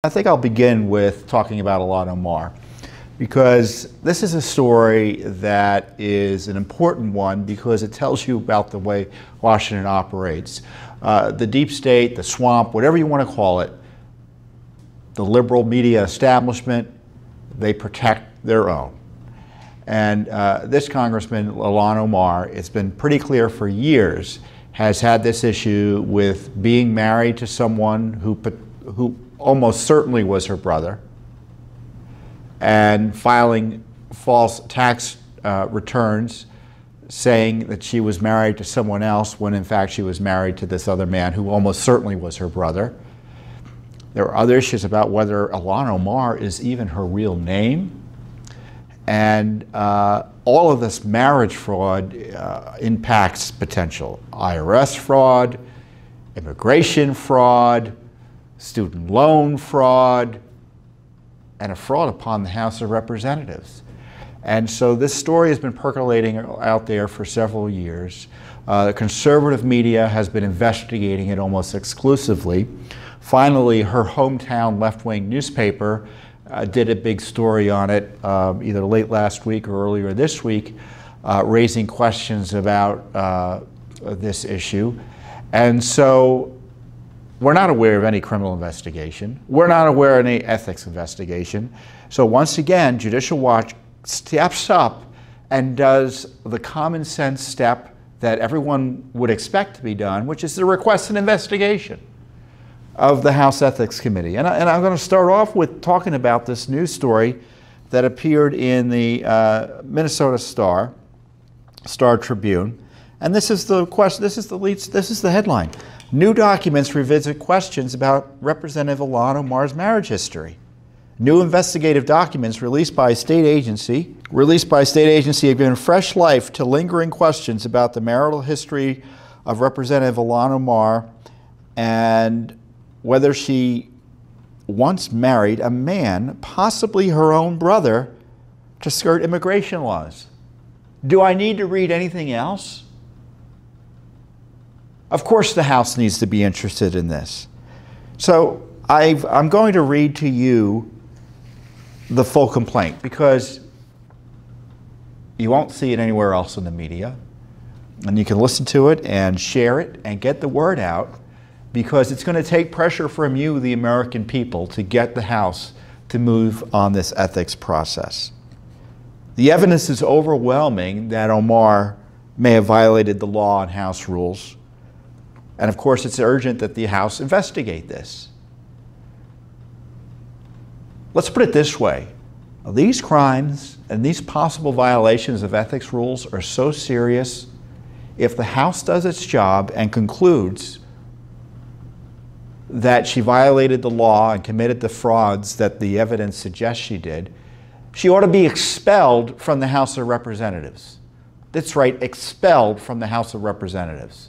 I think I'll begin with talking about Ilhan Omar, because this is a story that is an important one because it tells you about the way Washington operates. The deep state, the swamp, whatever you want to call it, the liberal media establishment, they protect their own. And this Congressman, Ilhan Omar, it's been pretty clear for years, has had this issue with being married to someone who almost certainly was her brother, and filing false tax returns saying that she was married to someone else when in fact she was married to this other man who almost certainly was her brother. There are other issues about whether Ilhan Omar is even her real name. And all of this marriage fraud impacts potential IRS fraud, immigration fraud, student loan fraud, and a fraud upon the House of Representatives. And so this story has been percolating out there for several years. The conservative media has been investigating it almost exclusively. Finally, her hometown left-wing newspaper did a big story on it either late last week or earlier this week, raising questions about this issue. And so we're not aware of any criminal investigation. We're not aware of any ethics investigation. So once again, Judicial Watch steps up and does the common sense step that everyone would expect to be done, which is to request an investigation of the House Ethics Committee. And I'm going to start off with talking about this news story that appeared in the Minnesota Star Tribune. And this is the question, this is the headline. New documents revisit questions about Representative Ilhan Omar's marriage history. New investigative documents released by a state agency have given fresh life to lingering questions about the marital history of Representative Ilhan Omar and whether she once married a man, possibly her own brother, to skirt immigration laws. Do I need to read anything else? Of course the House needs to be interested in this. So I'm going to read to you the full complaint because you won't see it anywhere else in the media. And you can listen to it and share it and get the word out because it's going to take pressure from you, the American people, to get the House to move on this ethics process. The evidence is overwhelming that Omar may have violated the law and House rules. And of course, it's urgent that the House investigate this. Let's put it this way. These crimes and these possible violations of ethics rules are so serious, if the House does its job and concludes that she violated the law and committed the frauds that the evidence suggests she did, she ought to be expelled from the House of Representatives. That's right, expelled from the House of Representatives.